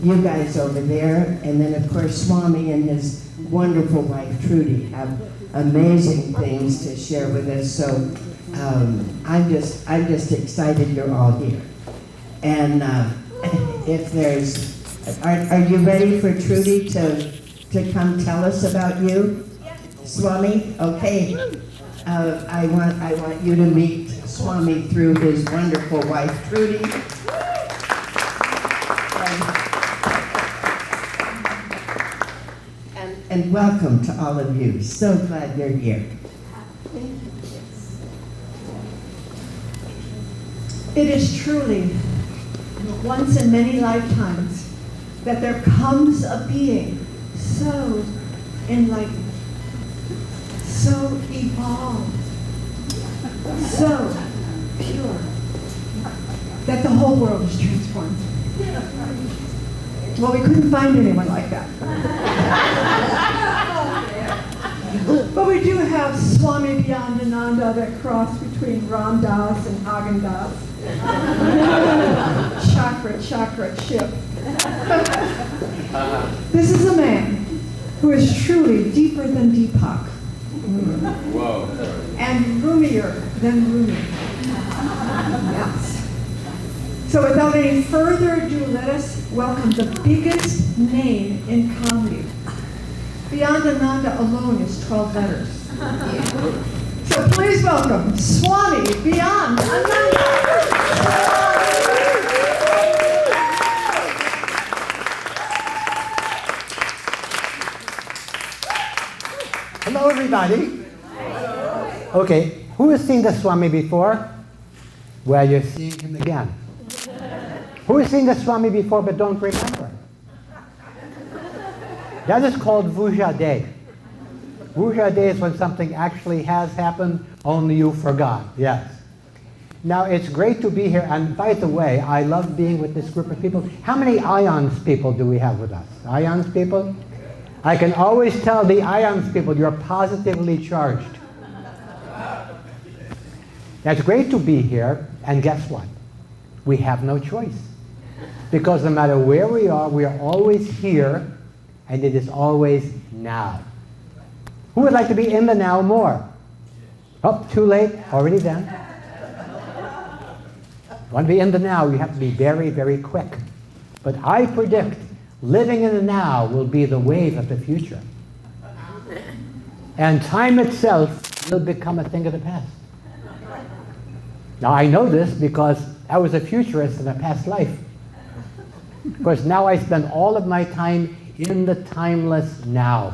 you guys over there, and then of course Swami and his wonderful wife Trudy have amazing things to share with us. So I'm just excited you're all here. And if there's, are you ready for Trudy to come tell us about you? Swami? Okay. I want you to meet Swami through his wonderful wife, Trudy. And welcome to all of you. So glad you're here. It is truly once in many lifetimes that there comes a being so enlightened, so evolved, so pure, that the whole world is transformed. Well, we couldn't find anyone like that. But we do have Swami Beyondananda that crossed between Ram Das and Agen Das. Chakra, chip. This is a man who is truly deeper than Deepak. Whoa. And roomier than Rumi. Yes. So without any further ado, let us welcome the biggest name in comedy. Beyondananda alone is 12 letters. So please welcome Swami Beyondananda. Hello, everybody. Okay, who has seen the Swami before? Well, you're seeing him again. Who has seen the Swami before but don't remember? That is called vujade. Vujade is when something actually has happened, only you forgot. Yes. Now, it's great to be here, and by the way, I love being with this group of people. How many IONS people do we have with us? IONS people? I can always tell the IONS people you're positively charged. It's great to be here, and guess what? We have no choice. Because no matter where we are always here, and it is always now. Who would like to be in the now more? Oh, too late, already done. Want to be in the now, you have to be very, very quick. But I predict living in the now will be the wave of the future. And time itself will become a thing of the past. Now I know this because I was a futurist in a past life. Of course, now I spend all of my time in the timeless now.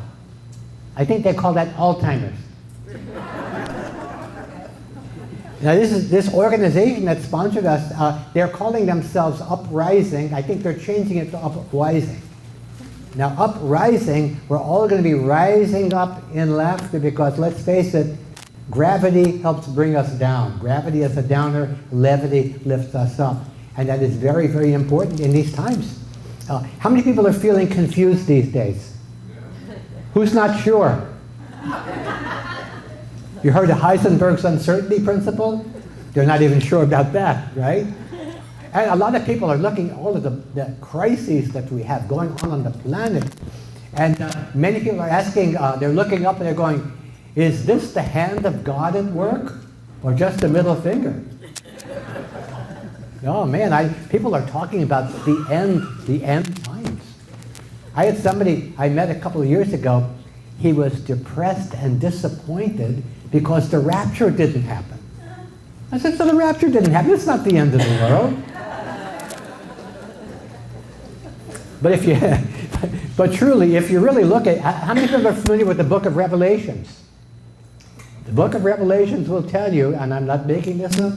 I think they call that Alzheimer's. Now this organization that sponsored us, they're calling themselves Uprising. I think they're changing it to Uprising. Now Uprising, we're all going to be rising up in laughter because, let's face it, gravity helps bring us down. Gravity is a downer, levity lifts us up. And that is very, very important in these times. How many people are feeling confused these days? Who's not sure? You heard of Heisenberg's uncertainty principle? They're not even sure about that, right? And a lot of people are looking at all of the crises that we have going on the planet. And many people are asking, they're looking up and they're going, is this the hand of God at work? Or just a middle finger? Oh man, people are talking about the end times. I had somebody I met a couple of years ago. He was depressed and disappointed because the rapture didn't happen. I said, so the rapture didn't happen. It's not the end of the world. But truly, if you really look at, how many people are familiar with the book of Revelations? The book of Revelations will tell you, and I'm not making this up,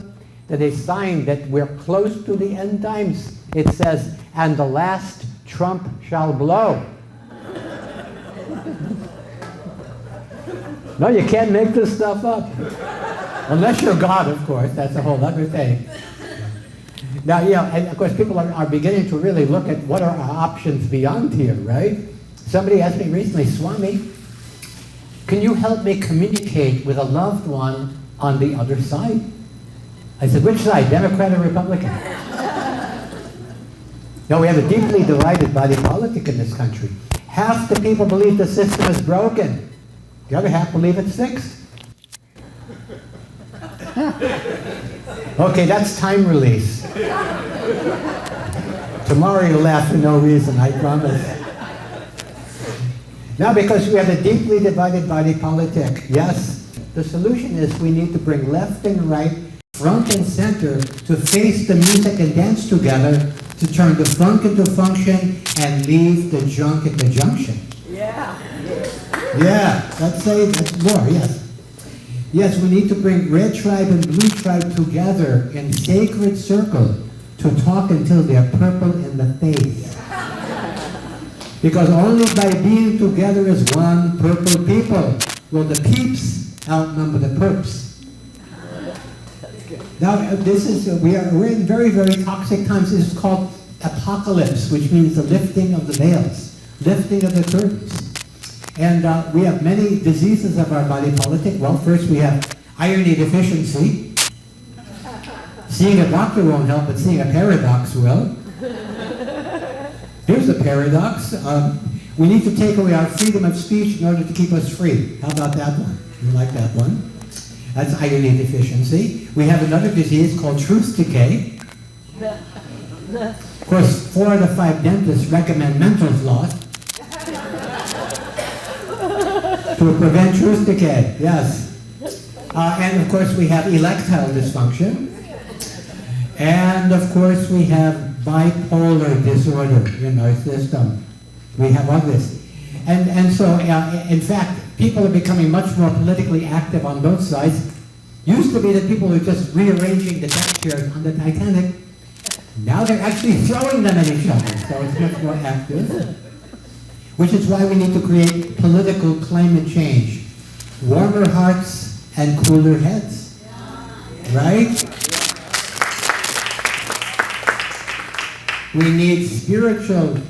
that a sign that we're close to the end times. It says, and the last trump shall blow. No, you can't make this stuff up. Unless you're God, of course. That's a whole other thing. Now, and of course, people are beginning to really look at what are our options beyond here, right? Somebody asked me recently, Swami, can you help me communicate with a loved one on the other side? I said, which side, Democrat or Republican? No, we have a deeply divided body politic in this country. Half the people believe the system is broken. The other half believe it's fixed. Okay, that's time release. Tomorrow you'll laugh for no reason, I promise. Now, because we have a deeply divided body politic, yes, the solution is we need to bring left and right, front and center, to face the music and dance together, to turn the funk into function and leave the junk at the junction. Yeah. Yeah, that's more, yes. Yes, we need to bring red tribe and blue tribe together in sacred circle to talk until they're purple in the face. Because only by being together as one purple people will the peeps outnumber the perps. Now, we're in very, very toxic times. This is called apocalypse, which means the lifting of the veils, lifting of the curtains. And we have many diseases of our body politic. Well, first we have irony deficiency. Seeing a doctor won't help, but seeing a paradox will. Here's a paradox. We need to take away our freedom of speech in order to keep us free. How about that one? You like that one? That's irony deficiency. We have another disease called truth decay. Of course, 4 out of 5 dentists recommend mental floss to prevent truth decay, yes. And of course we have erectile dysfunction. And of course we have bipolar disorder in our system. We have all this. And so, in fact, people are becoming much more politically active on both sides. Used to be that people were just rearranging the deck chairs on the Titanic. Now they're actually throwing them at each other, so it's much more active. Which is why we need to create political climate change. Warmer hearts and cooler heads. Right? We need spiritual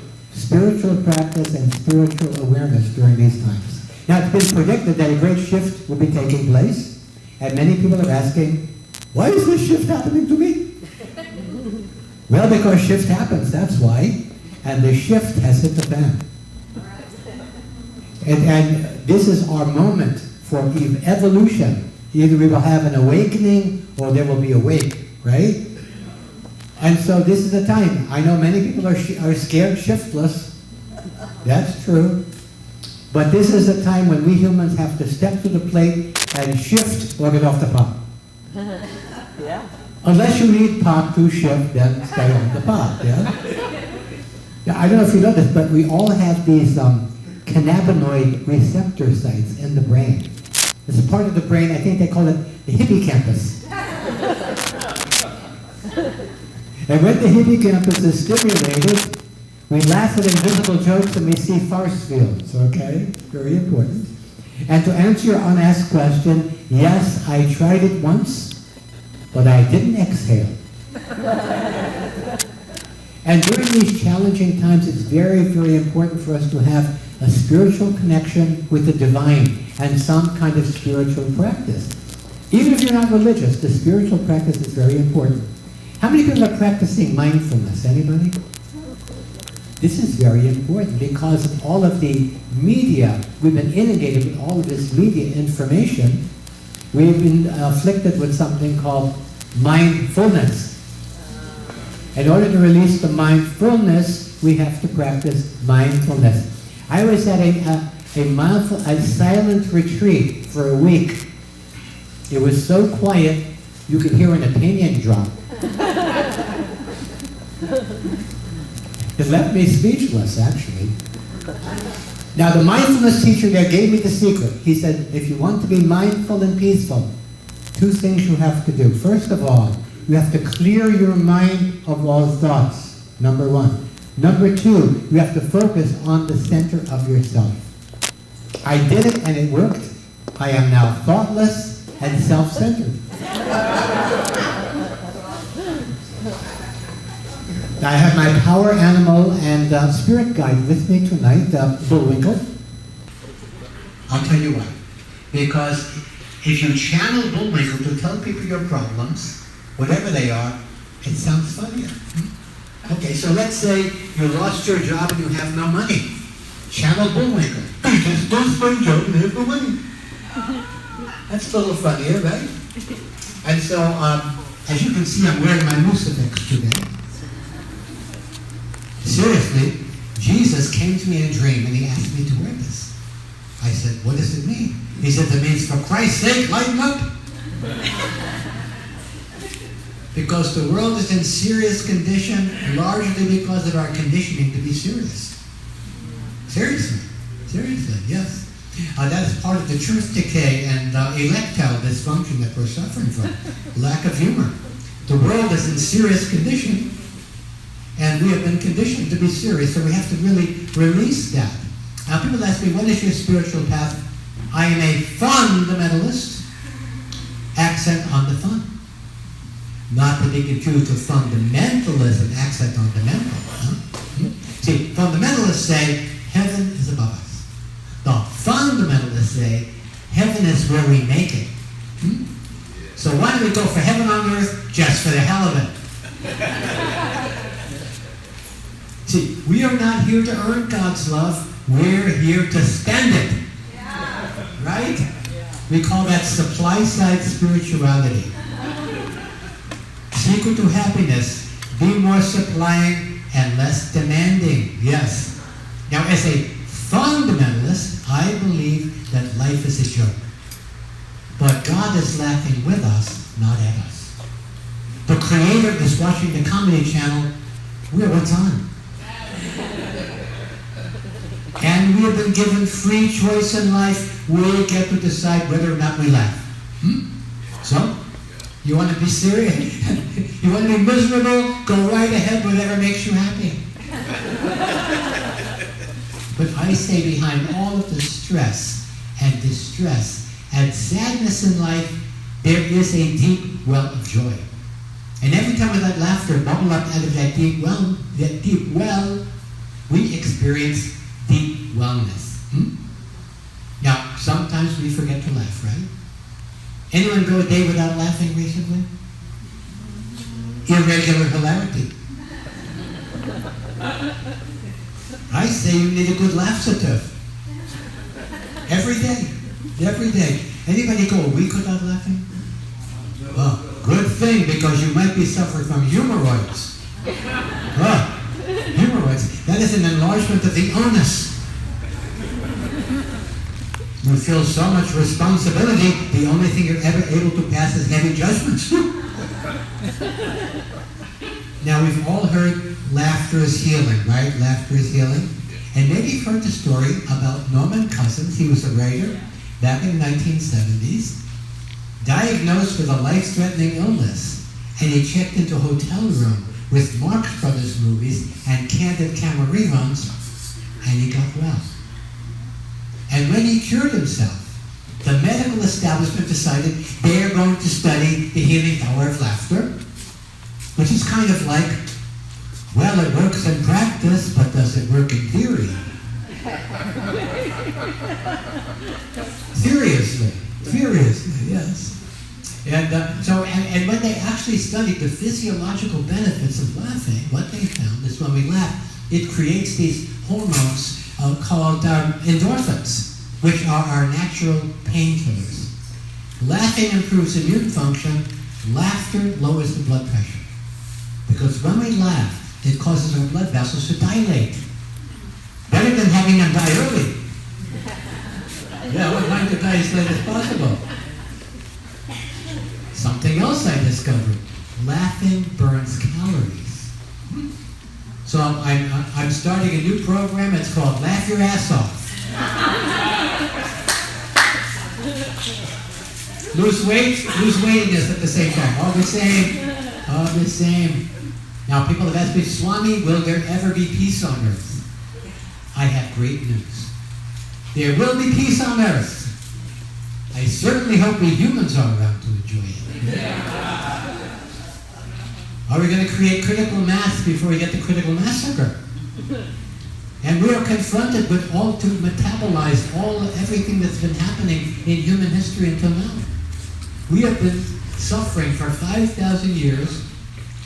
practice and spiritual awareness during these times. Now, it's been predicted that a great shift will be taking place, and many people are asking, why is this shift happening to me? Well, because shift happens, that's why. And the shift has hit the fan. And this is our moment for evolution. Either we will have an awakening or there will be a wake, right? And so this is the time. I know many people are scared shiftless. That's true. But this is the time when we humans have to step to the plate and shift or get off the pot. Yeah. Unless you need pot to shift, then stay on the pot, yeah? Yeah, I don't know if you know this, but we all have these cannabinoid receptor sites in the brain. It's a part of the brain, I think they call it the hippocampus. And when the hippocampus is stimulated, we laugh at invisible jokes and we see farce fields, okay? Very important. And to answer your unasked question, yes, I tried it once, but I didn't exhale. And during these challenging times, it's very, very important for us to have a spiritual connection with the divine and some kind of spiritual practice. Even if you're not religious, the spiritual practice is very important. How many people are practicing mindfulness? Anybody? This is very important because of all of the media. We've been inundated with all of this media information. We've been afflicted with something called mindfulness. In order to release the mindfulness, we have to practice mindfulness. I was at a silent retreat for a week. It was so quiet, you could hear an opinion drop. It left me speechless, actually. Now, the mindfulness teacher there gave me the secret. He said, if you want to be mindful and peaceful, 2 things you have to do. First of all, you have to clear your mind of all thoughts, number 1. Number 2, you have to focus on the center of yourself. I did it and it worked. I am now thoughtless and self-centered. I have my power animal and spirit guide with me tonight, Bullwinkle. I'll tell you why. Because if you channel Bullwinkle to tell people your problems, whatever they are, it sounds funnier. Okay, so let's say you lost your job and you have no money. Channel Bullwinkle. I just lost my job and have no money. That's a little funnier, right? And so, as you can see, I'm wearing my crucifix today. Seriously, Jesus came to me in a dream and he asked me to wear this. I said, what does it mean? He said, it means, for Christ's sake, lighten up. Because the world is in serious condition, largely because of our conditioning to be serious. Seriously, yes. That's part of the truth decay and erectile dysfunction that we're suffering from. Lack of humor. The world is in serious condition, and we have been conditioned to be serious, so we have to really release that. Now, people ask me, what is your spiritual path? I am a fundamentalist, accent on the fun. Not to be confused with fundamentalism, accent on the mental. See, fundamentalists say heaven is above us. The fundamentalists say heaven is where we make it. So why don't we go for heaven on earth just for the hell of it? See, we are not here to earn God's love. We're here to spend it. Right? We call that supply-side spirituality. Secret to happiness, be more supplying and less demanding. Yes. Now, as a fundamentalist, I believe that life is a joke. But God is laughing with us, not at us. The Creator is watching the Comedy Channel. We're what's on. And we have been given free choice in life. We get to decide whether or not we laugh. So, you want to be serious? You want to be miserable? Go right ahead, whatever makes you happy. But I say behind all of the stress and distress and sadness in life, there is a deep well of joy. And every time we let laughter bubble up out of that deep well, we experience deep wellness. Now, sometimes we forget to laugh, right? Anyone go a day without laughing recently? Irregular hilarity. I say you need a good laughative. Every day. Anybody go a week without laughing? Oh, good thing, because you might be suffering from hemorrhoids. Hemorrhoids. That is an enlargement of the onus. You feel so much responsibility, the only thing you're ever able to pass is heavy judgments. Now, we've all heard laughter is healing, right? Laughter is healing. And maybe you've heard the story about Norman Cousins. He was a writer back in the 1970s, diagnosed with a life-threatening illness, and he checked into a hotel room with Marx Brothers movies and candid camera reruns, and he got well. And when he cured himself, the medical establishment decided they're going to study the healing power of laughter, which is kind of like, well, it works in practice, but does it work in theory? Seriously, yes. And when they actually studied the physiological benefits of laughing, what they found is when we laugh, it creates these hormones called endorphins, which are our natural painkillers. Laughing improves immune function. Laughter lowers the blood pressure. Because when we laugh, it causes our blood vessels to dilate. Better than having them die early. Yeah, we're trying to die as late as possible. Something else I discovered. Laughing burns calories. So I'm starting a new program. It's called Laugh Your Ass Off. Lose weight is at the same time. All the same. Now, people have asked me, Swami, will there ever be peace on earth? I have great news. There will be peace on earth. I certainly hope we humans are around to enjoy it. Are we going to create critical mass before we get the critical massacre? And we are confronted with all to metabolize everything that's been happening in human history until now. We have been suffering for 5,000 years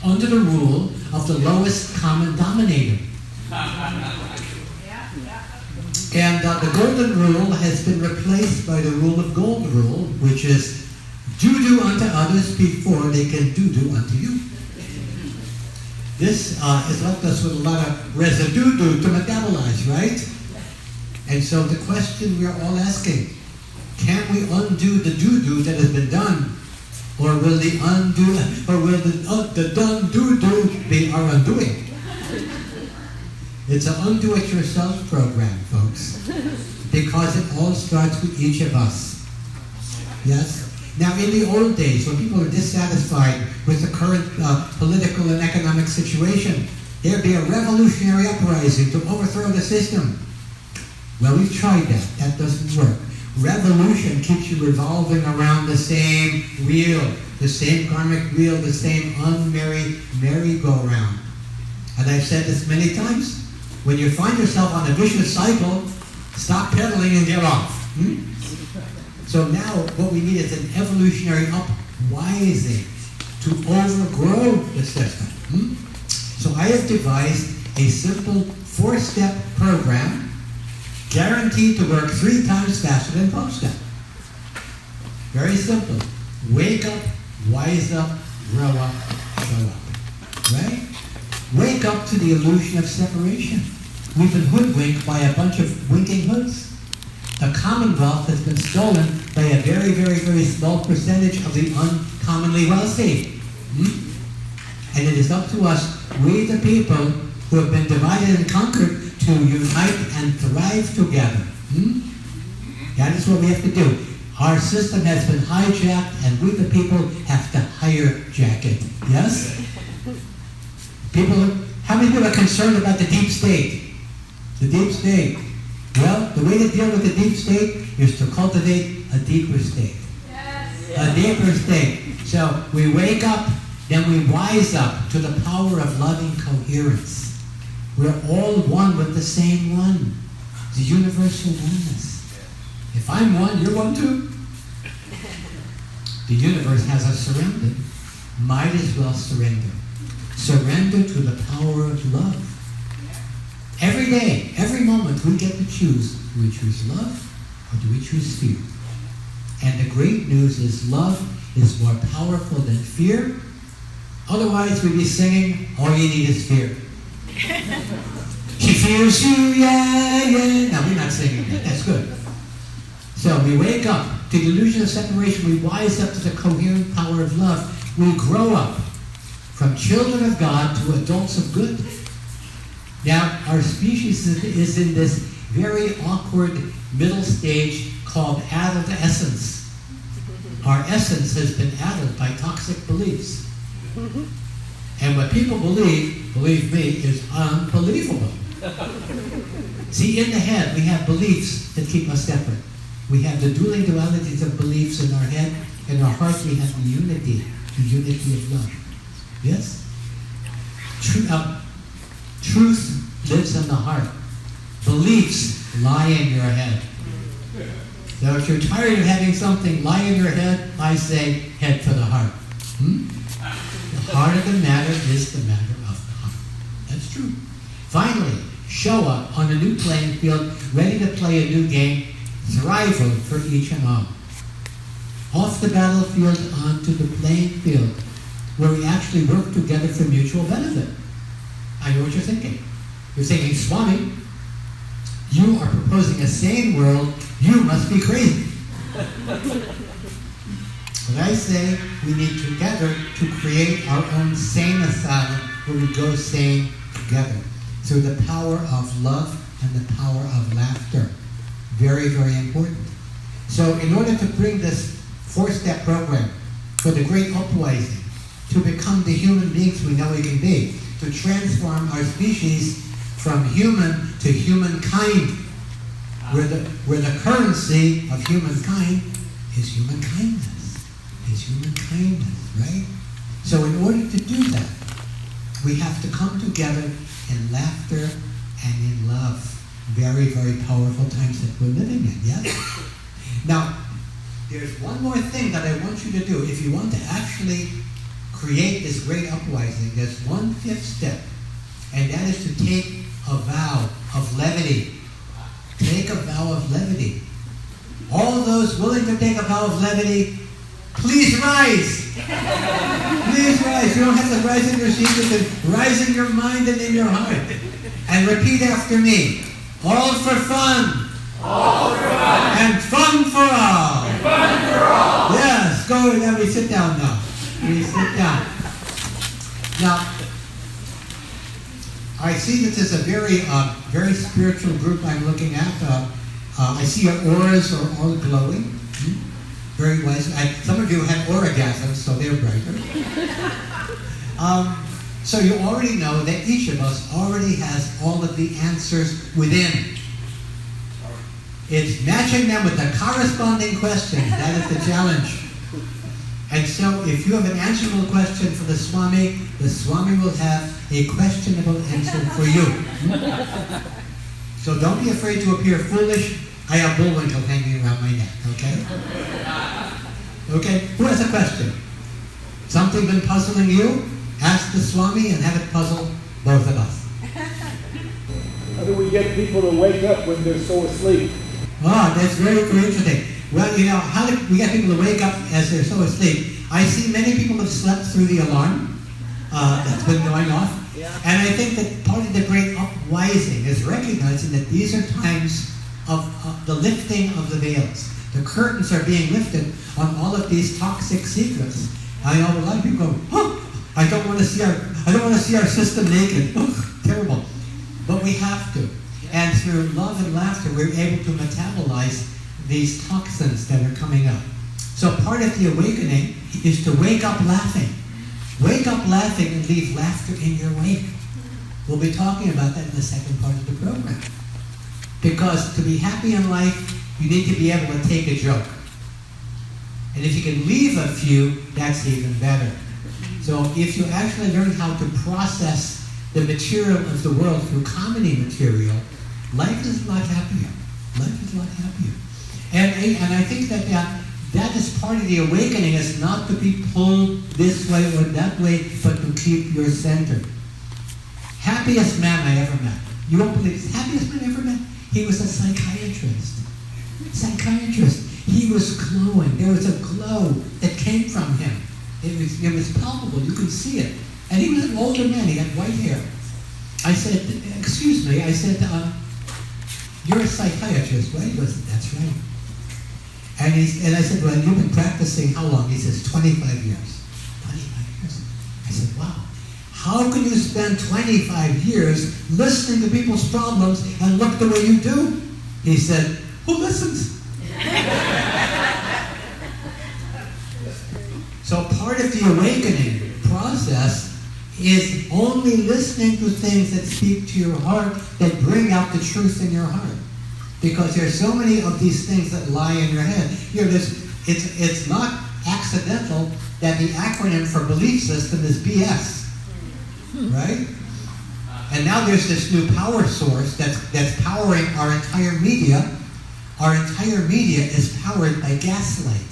under the rule of the lowest common denominator. And the golden rule has been replaced by the rule of gold rule, which is do unto others before they can do unto you. This has left us with a lot of residue to metabolize, right? And so the question we are all asking, can we undo the do that has been done? Or will the done do be our undoing? It's an undo-it-yourself program, folks, because it all starts with each of us. Yes? Now, in the old days, when people are dissatisfied with the current political and economic situation, there'd be a revolutionary uprising to overthrow the system. Well, we've tried that. That doesn't work. Revolution keeps you revolving around the same wheel, the same karmic wheel, the same unmerry merry-go-round. And I've said this many times. When you find yourself on a vicious cycle, stop pedaling and get off. So now what we need is an evolutionary uprising to overgrow the system. So I have devised a simple 4-step program guaranteed to work 3 times faster than 12-step. Very simple. Wake up, wise up, grow up, show up. Right? Wake up to the illusion of separation. We've been hoodwinked by a bunch of winking hoods. The Commonwealth has been stolen by a very, very, very small percentage of the uncommonly wealthy. And it is up to us, we the people who have been divided and conquered, to unite and thrive together. That is what we have to do. Our system has been hijacked, and we the people have to hijack it. Yes? How many people are concerned about the deep state? The deep state. Well, the way to deal with the deep state is to cultivate a deeper state. A deeper state. So we wake up, then we wise up to the power of loving coherence. We're all one with the same one. The universal oneness. If I'm one, you're one too. The universe has us surrendered. Might as well surrender. Surrender to the power of love. Every day, every moment, we get to choose. Do we choose love or do we choose fear? And the great news is love is more powerful than fear. Otherwise, we'd be singing, all you need is fear. She fears you, yeah, yeah. No, we're not singing that. That's good. So we wake up to the illusion of separation. We wise up to the coherent power of love. We grow up from children of God to adults of good. Now, our species is in this very awkward middle stage called adolescence. Our essence has been addled by toxic beliefs. And what people believe me, is unbelievable. See, in the head, we have beliefs that keep us separate. We have the dueling dualities of beliefs in our head. In our heart, we have the unity of love. Yes? Truth lives in the heart. Beliefs lie in your head. So if you're tired of having something lie in your head, I say head for the heart. The heart of the matter is the matter of the heart. That's true. Finally, show up on a new playing field, ready to play a new game, thrival for each and all. Off the battlefield onto the playing field, where we actually work together for mutual benefit. I know what you're thinking. You're thinking, Swami, you are proposing a sane world. You must be crazy. But I say we need together to create our own sane asylum where we go sane together through the power of love and the power of laughter. Very, very important. So in order to bring this 4-step program for the great uprising, to become the human beings we know we can be, to transform our species from human to humankind, where the currency of humankind is human kindness, right? So in order to do that, we have to come together in laughter and in love. Very, very powerful times that we're living in, yes? Now, there's one more thing that I want you to do. If you want to actually create this great uprising, there's one fifth step, and that is to take a vow of levity. Take a vow of levity. All those willing to take a vow of levity, please rise. Please rise. You don't have to rise in your seat, you can rise in your mind and in your heart. And repeat after me. All for fun. All for fun. And fun for all. And fun for all. Yes, go ahead. We sit down now. We sit down. Now, I see that there's a very spiritual group I'm looking at. I see your auras are all glowing. Very wise. Some of you had orgasms, so they're brighter. So you already know that each of us already has all of the answers within. It's matching them with the corresponding questions. That is the challenge. And so if you have an answerable question for the Swami will have a questionable answer for you. So don't be afraid to appear foolish. I have bullwinkle hanging around my neck, okay? Okay, who has a question? Something been puzzling you? Ask the Swami and have it puzzle both of us. How do we get people to wake up when they're so asleep? Oh, that's very, very interesting. Well, you know, how do we get people to wake up as they're so asleep? I see many people have slept through the alarm that's been going off. And I think that part of the great uprising is recognizing that these are times of the lifting of the veils. The curtains are being lifted on all of these toxic secrets. I know a lot of people go, oh, I don't want to see our system naked. Oh, terrible. But we have to. And through love and laughter, we're able to metabolize these toxins that are coming up. So part of the awakening is to wake up laughing. Wake up laughing and leave laughter in your wake. We'll be talking about that in the second part of the program. Because to be happy in life, you need to be able to take a joke. And if you can leave a few, that's even better. So if you actually learn how to process the material of the world through comedy material, life is a lot happier. Life is a lot happier. And I think that is part of the awakening, is not to be pulled this way or that way, but to keep your center. Happiest man I ever met. You won't believe this. Happiest man I ever met. He was a psychiatrist. He was glowing. There was a glow that came from him. It was palpable. You could see it. And he was an older man. He had white hair. I said, excuse me. I said, you're a psychiatrist, right? He goes, that's right. And I said, well, you've been practicing how long? He says, 25 years. 25 years. I said, wow. How can you spend 25 years listening to people's problems and look the way you do? He said, who listens? So part of the awakening process is only listening to things that speak to your heart, that bring out the truth in your heart. Because there's so many of these things that lie in your head. You know, it's not accidental that the acronym for belief system is BS, right? And now there's this new power source that's powering our entire media. Our entire media is powered by gaslight.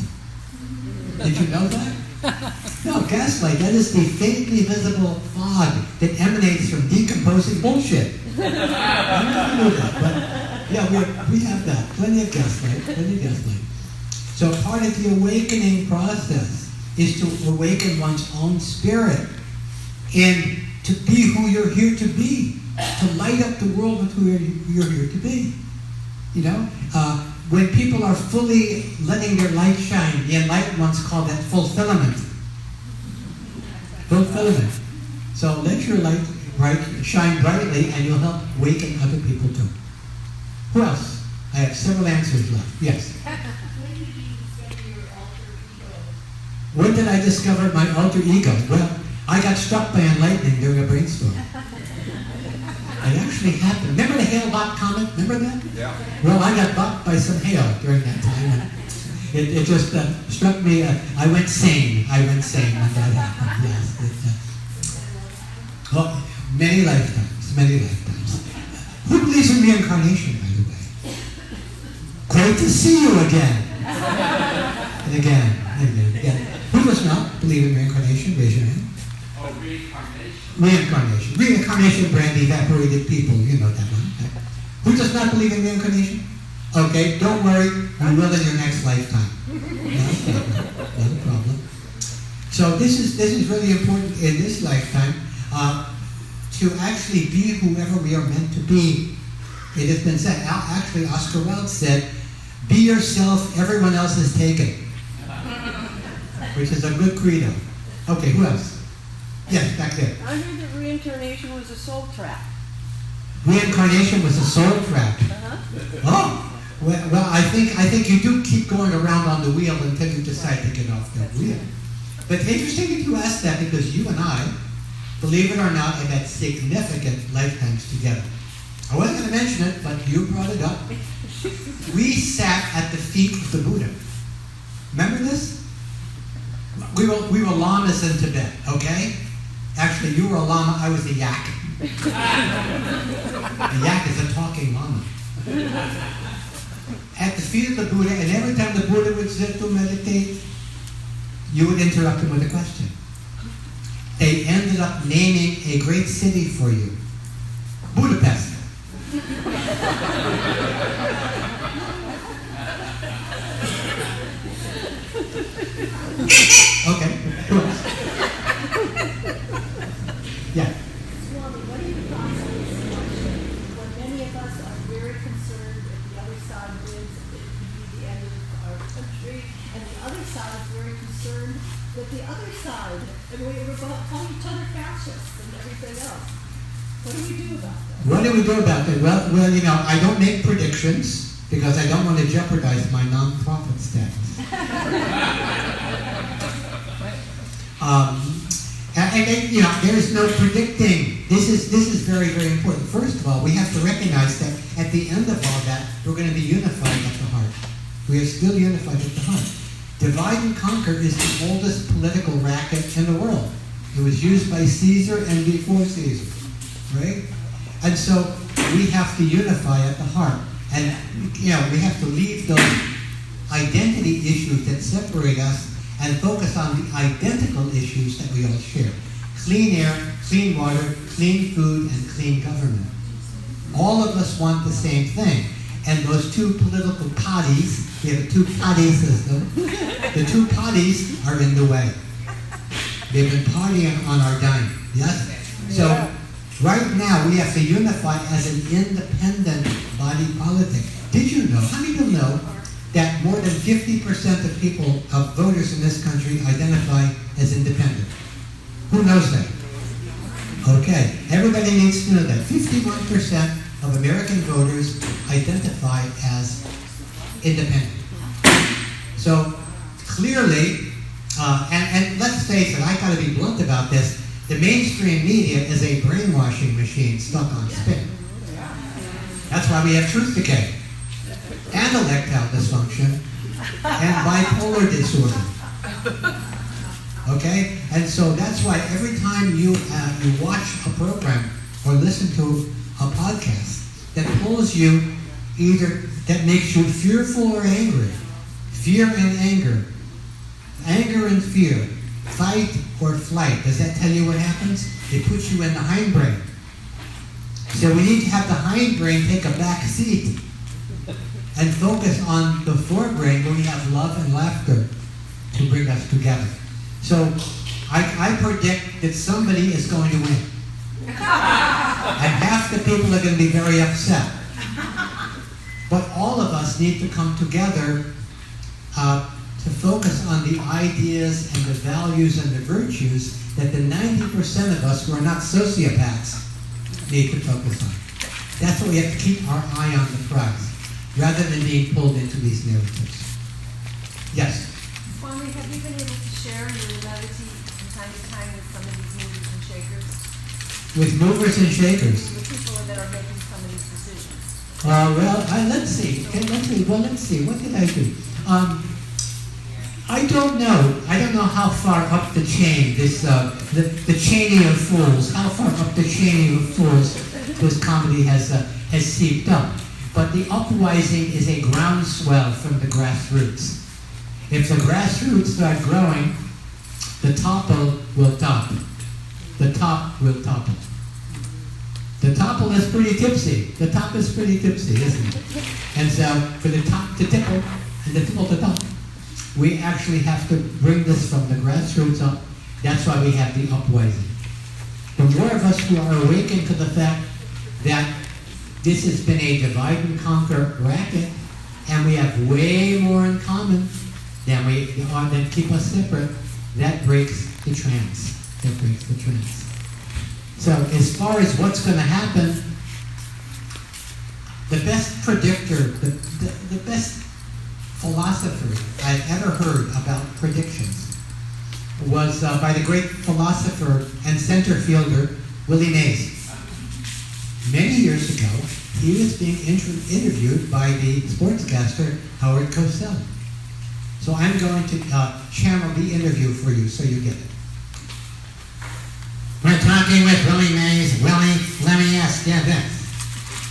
Did you know that? No, gaslight, that is the faintly visible fog that emanates from decomposing bullshit. I never knew that, but yeah, we have that. Plenty of gaslight. So part of the awakening process is to awaken one's own spirit and to be who you're here to be, to light up the world with who you're here to be. You know, when people are fully letting their light shine, the enlightened ones call that fulfillment. Fulfillment. So let your light shine brightly, and you'll help awaken other people too. Who else? I have several answers left. Yes. When did I discover my alter ego? Well, I got struck by enlightening during a brainstorm. It actually happened. Remember the hail-bop comet? Remember that? Yeah. Well, I got bopped by some hail during that time. And it just struck me. I went sane when that happened. Yes. Well, many lifetimes. Who believes in reincarnation, by the way? Great to see you again. And again. Who does not believe in reincarnation? Raise your hand. Reincarnation. Reincarnation brand evaporated people. You know that one. Who does not believe in reincarnation? Okay, don't worry. You will in your next lifetime. Not a problem. So this is really important in this lifetime to actually be whoever we are meant to be. It has been said, actually Oscar Wilde said, be yourself, everyone else is taken. Which is a good credo. Okay, who else? Yes, back there. I heard that reincarnation was a soul trap. Reincarnation was a soul trap. Oh, well, I think you do keep going around on the wheel until you decide to get off that wheel. But interesting that you asked that, because you and I, believe it or not, have had significant lifetimes together. I wasn't going to mention it, but you brought it up. We sat at the feet of the Buddha. Remember this? We were lamas in Tibet, okay? Actually, you were a lama, I was a yak. A yak is a talking lama. At the feet of the Buddha, and every time the Buddha would sit to meditate, you would interrupt him with a question. They ended up naming a great city for you. Budapest. Okay. Yeah. Swami, what are your thoughts on this election? When many of us are very concerned if the other side wins, it could be the end of our country, and the other side is very concerned that the other side, and we were calling each other fascists and everything else. What do we do about that? What do we do about that? Well, you know, I don't make predictions because I don't want to jeopardize my non-profit status. And you know, there is no predicting. This is very, very important. First of all, we have to recognize that at the end of all that, we're going to be unified at the heart. We are still unified at the heart. Divide and conquer is the oldest political racket in the world. It was used by Caesar and before Caesar, right? And so we have to unify at the heart. And you know, we have to leave those identity issues that separate us and focus on the identical issues that we all share. Clean air, clean water, clean food, and clean government. All of us want the same thing. And those two political parties, we have a two-party system, the two parties are in the way. They've been partying on our dime, yes? So right now we have to unify as an independent body politic. Did you know, how many people know that more than 50% of people, of voters in this country, identify as independent? Who knows that? Okay, everybody needs to know that. 51% of American voters identify as independent. So clearly, and let's face it, I gotta be blunt about this, the mainstream media is a brainwashing machine stuck on spin. That's why we have truth decay, and erectile dysfunction, and bipolar disorder. Okay? And so that's why every time you watch a program or listen to a podcast that pulls you either, that makes you fearful or angry, fear and anger, anger and fear, fight or flight, does that tell you what happens? It puts you in the hindbrain. So we need to have the hindbrain take a back seat and focus on the forebrain where we have love and laughter to bring us together. So I predict that somebody is going to win. And half the people are going to be very upset. But all of us need to come together to focus on the ideas and the values and the virtues that the 90% of us who are not sociopaths need to focus on. That's what we have to keep our eye on the prize, rather than being pulled into these narratives. Yes? Swami, have you been able to share your levity from time to time with some of these movers and shakers? With movers and shakers? The people that are making some of these decisions. Let's see. Okay, let's see. What did I do? I don't know. I don't know how far up the chain this the chaining of fools. How far up the chaining of fools this comedy has seeped up. But the uprising is a groundswell from the grassroots. If the grassroots start growing, the topple will top. the top will topple. The topple is pretty tipsy. The top is pretty tipsy, isn't it? And so for the top to tipple and the tipple to top, we actually have to bring this from the grassroots up. That's why we have the uprising. The more of us who are awakened to the fact that this has been a divide and conquer racket, and we have way more in common than keep us separate, that breaks the trance. That breaks the trance. So as far as what's going to happen, the best predictor, the best philosopher I've ever heard about predictions was by the great philosopher and center fielder, Willie Mays. Many years ago, he was being interviewed by the sportscaster Howard Cosell. So I'm going to channel the interview for you so you get it. We're talking with Willie Mays. Willie, let me ask you this.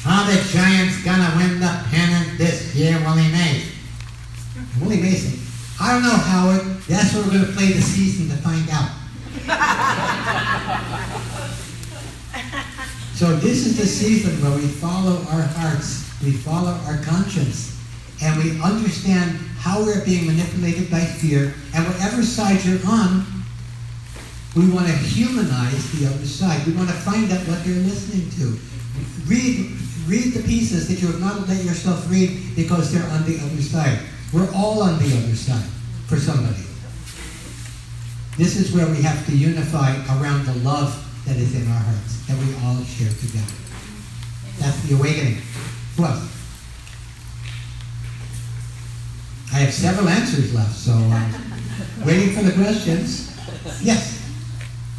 Are the Giants gonna win the pennant this year, Willie Mays? And Willie Mays said, I don't know, Howard. That's what we're gonna play the season to find out. So this is the season where we follow our hearts, we follow our conscience, and we understand how we're being manipulated by fear, and whatever side you're on, we want to humanize the other side. We want to find out what they're listening to. Read the pieces that you have not let yourself read because they're on the other side. We're all on the other side for somebody. This is where we have to unify around the love that is in our hearts, that we all share together. That's the awakening. Who else? I have several answers left, so waiting for the questions. Yes?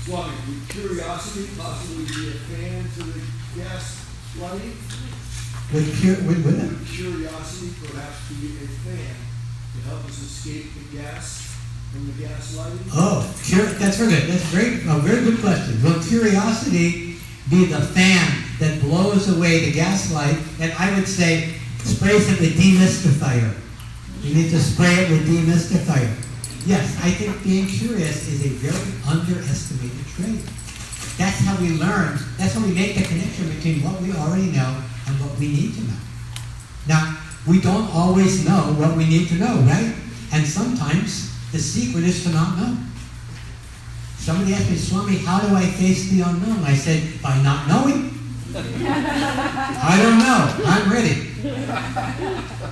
Swami, would curiosity possibly be a fan to the gas lighting? Would Curiosity perhaps be a fan to help us escape the gas from the gas lighting? Oh, that's very good. That's great. A very good question. Will curiosity be the fan that blows away the gaslight? And I would say, sprays it with demystifier. You need to spray it with demystifier. Yes, I think being curious is a very underestimated trait. That's how we learn. That's how we make the connection between what we already know and what we need to know. Now, we don't always know what we need to know, right? And sometimes the secret is to not know. Somebody asked me, Swami, how do I face the unknown? I said, by not knowing. I don't know. I'm ready.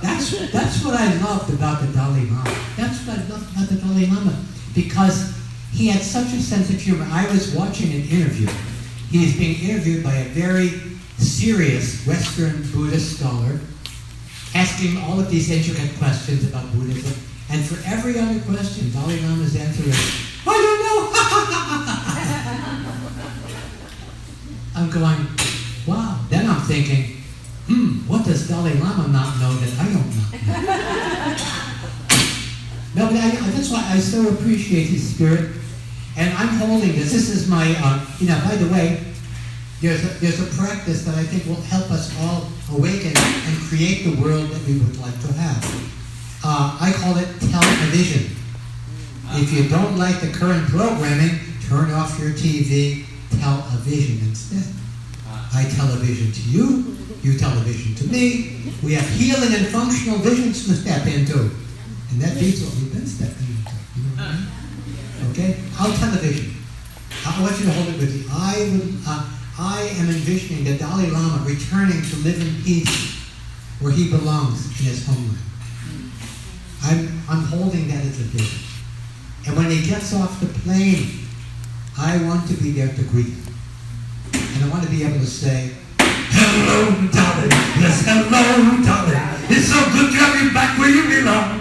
That's what I loved about the Dalai Lama. That's what I loved about the Dalai Lama. Because he had such a sense of humor. I was watching an interview. He is being interviewed by a very serious Western Buddhist scholar, asking all of these intricate questions about Buddhism. And for every other question, Dalai Lama's answer is, I don't know. I'm going, wow. Then I'm thinking, what does Dalai Lama not know that I don't know? No, but that's why I so appreciate his spirit. And I'm holding this. This is my, by the way, there's a practice that I think will help us all awaken and create the world that we would like to have. I call it television. If you don't like the current programming, turn off your TV, television instead. I television to you, you television to me. We have healing and functional visions to step into. And that beats what we've been stepping into. You know what I mean? Okay? I'll television. I want you to hold it with you. I am envisioning the Dalai Lama returning to live in peace where he belongs in his homeland. I'm holding that as a vision. And when he gets off the plane, I want to be there to greet him. And I want to be able to say, hello, darling. Yes, hello, darling. It's so good to have you back where you belong.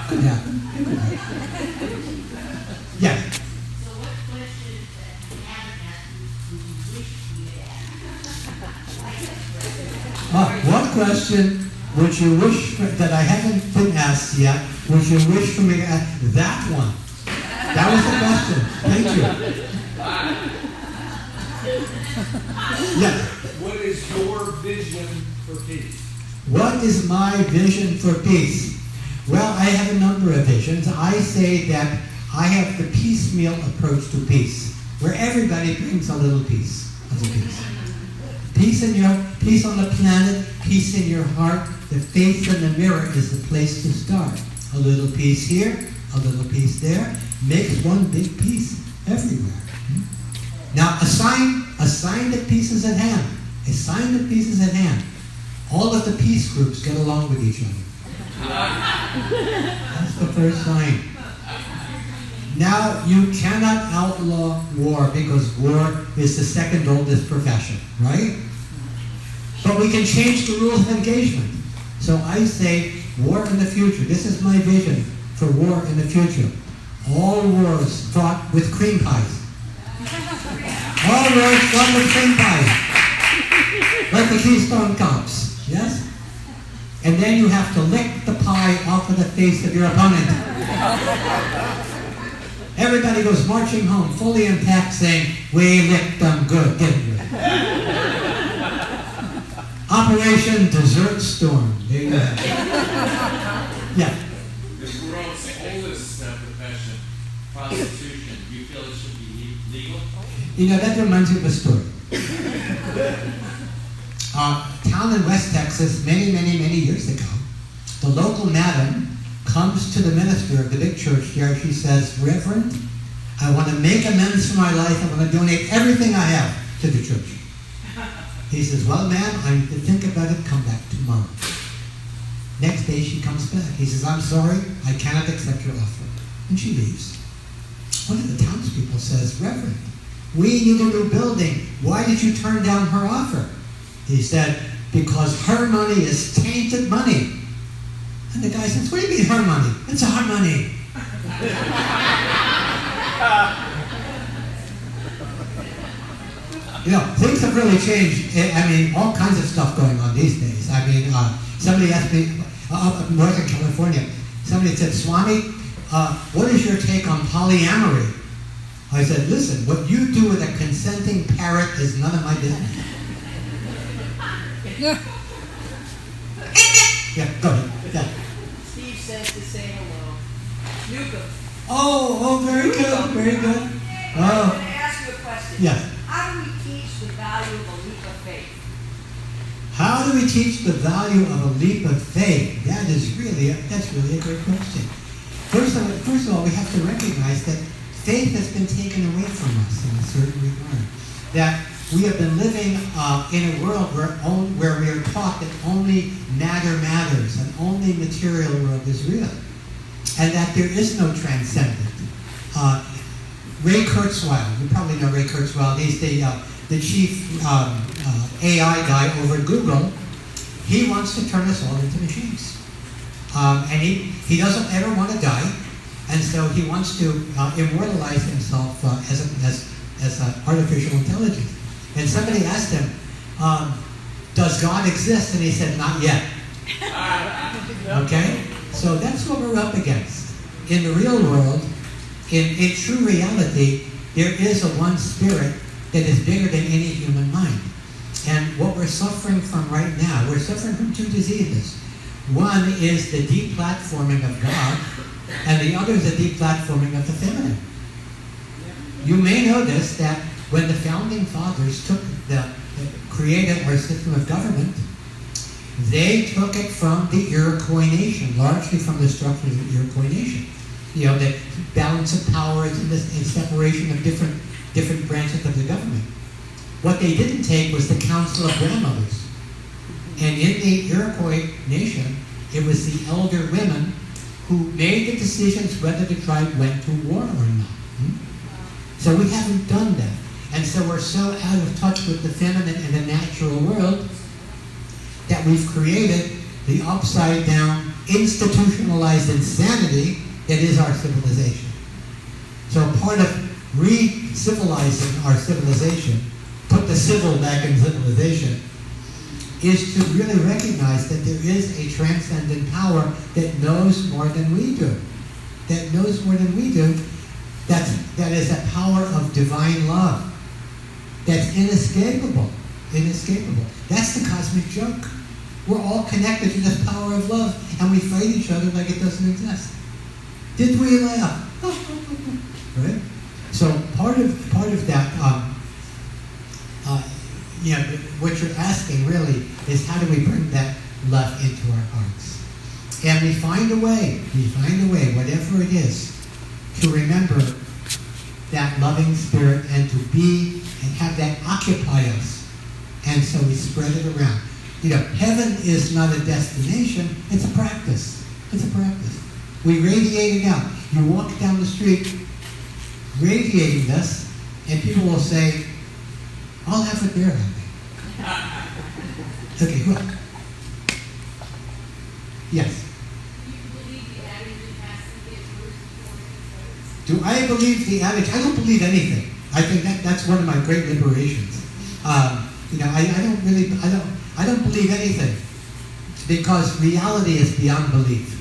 Could happen. Yes. So what question that we haven't asked you wish we had? What question would you wish that I haven't been asked yet? Would you wish for me to ask that one? That was the question. Thank you. Yes. What is your vision for peace? What is my vision for peace? Well, I have a number of visions. I say that I have the piecemeal approach to peace. where everybody brings a little piece of the piece. Peace on the planet, peace in your heart. The face in the mirror is the place to start. A little piece here, a little piece there, makes one big piece everywhere. Now assign the pieces at hand. Assign the pieces at hand. All of the peace groups get along with each other. That's the first sign. Now, you cannot outlaw war because war is the second oldest profession, right? But we can change the rules of engagement. So I say, war in the future. This is my vision for war in the future. All wars fought with cream pies. All wars fought with cream pies. Like the Keystone Cops, yes? And then you have to lick the pie off of the face of your opponent. Everybody goes marching home, fully intact, saying, we licked them good, didn't we? Operation Desert Storm. There you go. Yeah. The world's oldest profession, prostitution, do you feel it should be legal? You know, that reminds me of a story. A town in West Texas, many years ago, the local madam comes to the minister of the big church there. She says, Reverend, I want to make amends for my life. I want to donate everything I have to the church. He says, well, ma'am, I need to think about it. Come back tomorrow. Next day, she comes back. He says, I'm sorry. I cannot accept your offer. And she leaves. One of the townspeople says, Reverend, we need a new building. Why did you turn down her offer? He said, because her money is tainted money. And the guy says, what do you mean her money? It's our money. You know, things have really changed. I mean, all kinds of stuff going on these days. I mean, somebody asked me, up in Northern California, somebody said, Swami, what is your take on polyamory? I said, listen, what you do with a consenting parrot is none of my business. Yeah, go ahead. Yeah. Steve says to say hello. Nuka. Oh, very good, very good. I'm Oh, going to ask you a question. yes. How do we teach the value of a leap of faith? How do we teach the value of a leap of faith? That's really a great question. First of all, we have to recognize that faith has been taken away from us in a certain regard. That we have been living in a world where we are taught that only matter matters and only material world is real, and that there is no transcendent. Ray Kurzweil, you probably know Ray Kurzweil. He's the chief AI guy over at Google. He wants to turn us all into machines, and he doesn't ever want to die, and so he wants to immortalize himself as an artificial intelligence. And somebody asked him, does God exist? And he said, not yet. Okay? So that's what we're up against. In the real world, in true reality, there is a one spirit that is bigger than any human mind. And what we're suffering from right now, we're suffering from two diseases. One is the deplatforming of God, and the other is the deplatforming of the feminine. You may know this, that when the founding fathers created our system of government, they took it from the Iroquois nation, largely from the structures of the Iroquois nation. You know, the balance of powers and separation of different branches of the government. What they didn't take was the council of grandmothers. And in the Iroquois nation, it was the elder women who made the decisions whether the tribe went to war or not. So we haven't done that. And so we're so out of touch with the feminine and the natural world that we've created the upside-down, institutionalized insanity that is our civilization. So part of re-civilizing our civilization, put the civil back in civilization, is to really recognize that there is a transcendent power that knows more than we do. That knows more than we do. That is a power of divine love. That's inescapable. Inescapable. That's the cosmic joke. We're all connected to this power of love, and we fight each other like it doesn't exist. Did we laugh? Right? So part of that, what you're asking really is how do we bring that love into our hearts? And we find a way, whatever it is, to remember that loving spirit and to be and have that occupy us. And so we spread it around. Heaven is not a destination, it's a practice. It's a practice. We radiate it out. You walk down the street radiating this, and people will say, I'll have what they're having. Okay, good. Yes. Do I believe the adage? I don't believe anything. I think that's one of my great liberations. I don't believe anything because reality is beyond belief.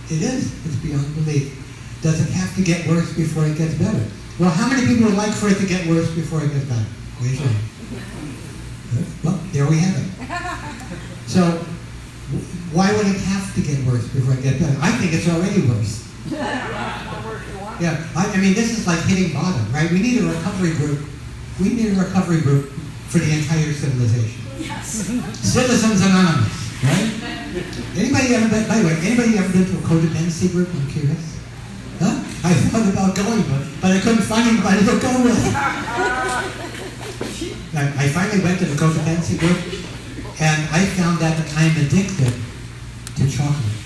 It is. It's beyond belief. Does it have to get worse before it gets better? Well, how many people would like for it to get worse before it gets better? Raise your hand. Well, there we have it. So, why would it have to get worse before it gets better? I think it's already worse. Yeah, I mean, this is like hitting bottom, right? We need a recovery group. We need a recovery group for the entire civilization. Yes. Citizens Anonymous, right? Anybody ever been to a codependency group? I'm curious. Huh? I thought about going, but I couldn't find anybody to go with. I finally went to the codependency group, and I found out that I'm addicted to chocolate.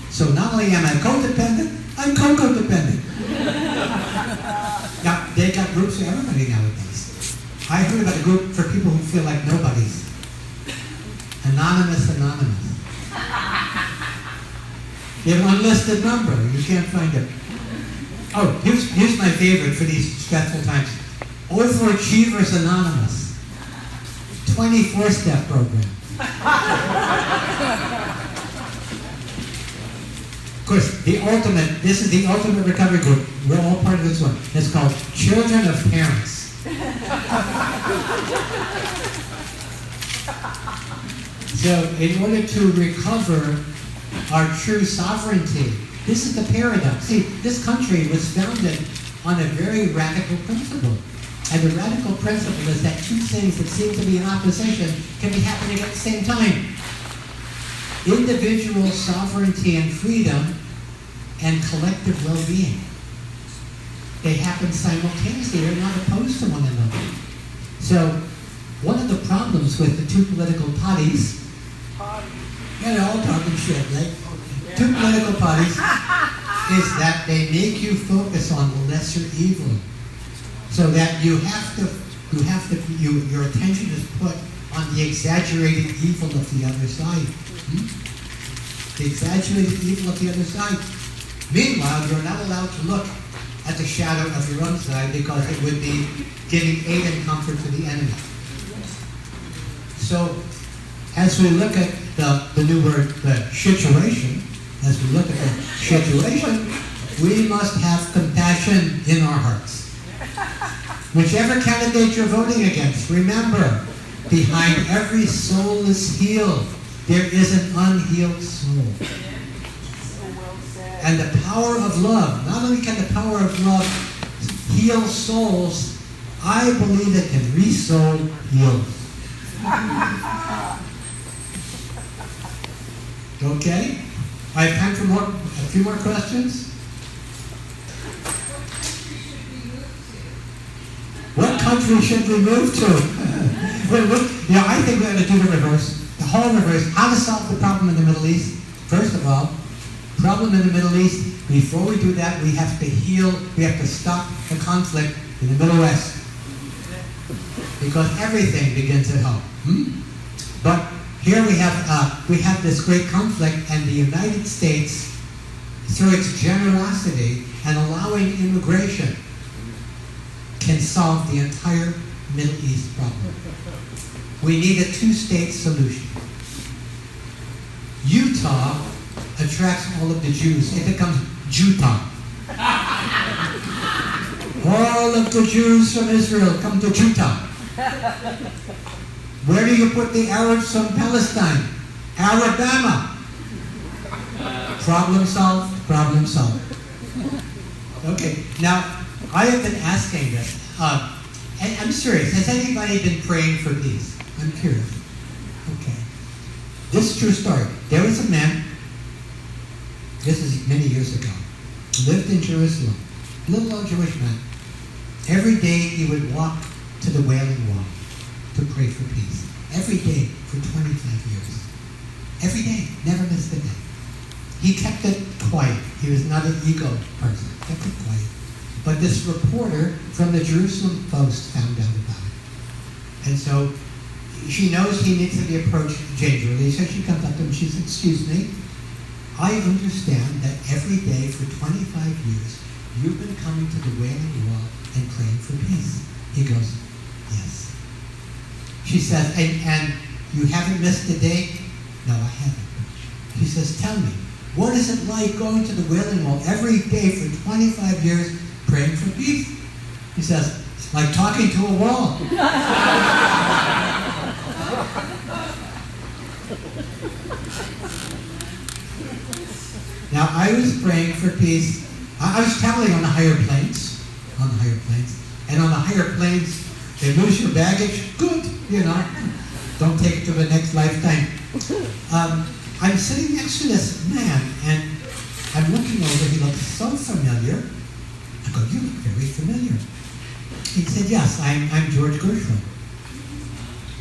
So not only am I codependent, I'm cocoa-dependent. Now, they got groups for everybody nowadays. I heard about a group for people who feel like nobodies. Anonymous. You have an unlisted number. You can't find it. Oh, here's my favorite for these stressful times. Overachievers Anonymous. 24-step program. Of course, this is the ultimate recovery group. We're all part of this one. It's called Children of Parents. So, in order to recover our true sovereignty, this is the paradox. See, this country was founded on a very radical principle. And the radical principle is that two things that seem to be in opposition can be happening at the same time. Individual sovereignty and freedom and collective well-being. They happen simultaneously. They're not opposed to one another. So, one of the problems with the two political parties, they're all talking shit, right? Two political parties is that they make you focus on the lesser evil, so that your attention is put on the exaggerated evil of the other side. The exaggerated evil of the other side. Meanwhile, you're not allowed to look at the shadow of your own side because it would be giving aid and comfort to the enemy. So, as we look at the new word, the situation, we must have compassion in our hearts. Whichever candidate you're voting against, remember, behind every soulless heel, there is an unhealed soul. And the power of love, not only can the power of love heal souls, I believe it can re-soul heal. Okay? I have time for a few more questions. What country should we move to? I think we're going to do the reverse. The whole reverse. How to solve the problem in the Middle East? First of all, problem in the Middle East, before we do that, we have to heal, we have to stop the conflict in the Middle West. Because everything begins at home. But here we have this great conflict, and the United States, through its generosity and allowing immigration, can solve the entire Middle East problem. We need a two-state solution. Utah attracts all of the Jews. It becomes Jutah. All of the Jews from Israel come to Jutah. Where do you put the Arabs from Palestine? Alabama. Problem solved, problem solved. Okay, now, I have been asking this, and I'm serious, has anybody been praying for peace? I'm curious. Okay. This is a true story. There was a man, this is many years ago, lived in Jerusalem, little old Jewish man. Every day he would walk to the Wailing Wall to pray for peace. Every day for 25 years. Every day, never missed a day. He kept it quiet. He was not an ego person. Kept it quiet. But this reporter from the Jerusalem Post found out about it. And so she knows he needs to be approached gingerly. So she comes up to him and she says, "Excuse me, I understand that every day for 25 years you've been coming to the Wailing Wall and praying for peace." He goes, "Yes." She says, and you haven't missed a day? "No, I haven't." She says, "Tell me, what is it like going to the Wailing Wall every day for 25 years praying for peace?" He says, "It's like talking to a wall." Now, I was praying for peace. I was traveling on the higher planes, and on the higher planes, they lose your baggage. Good, don't take it to the next lifetime. I'm sitting next to this man, and I'm looking over. He looks so familiar. I go, "You look very familiar." He said, "Yes, I'm George Gershwin."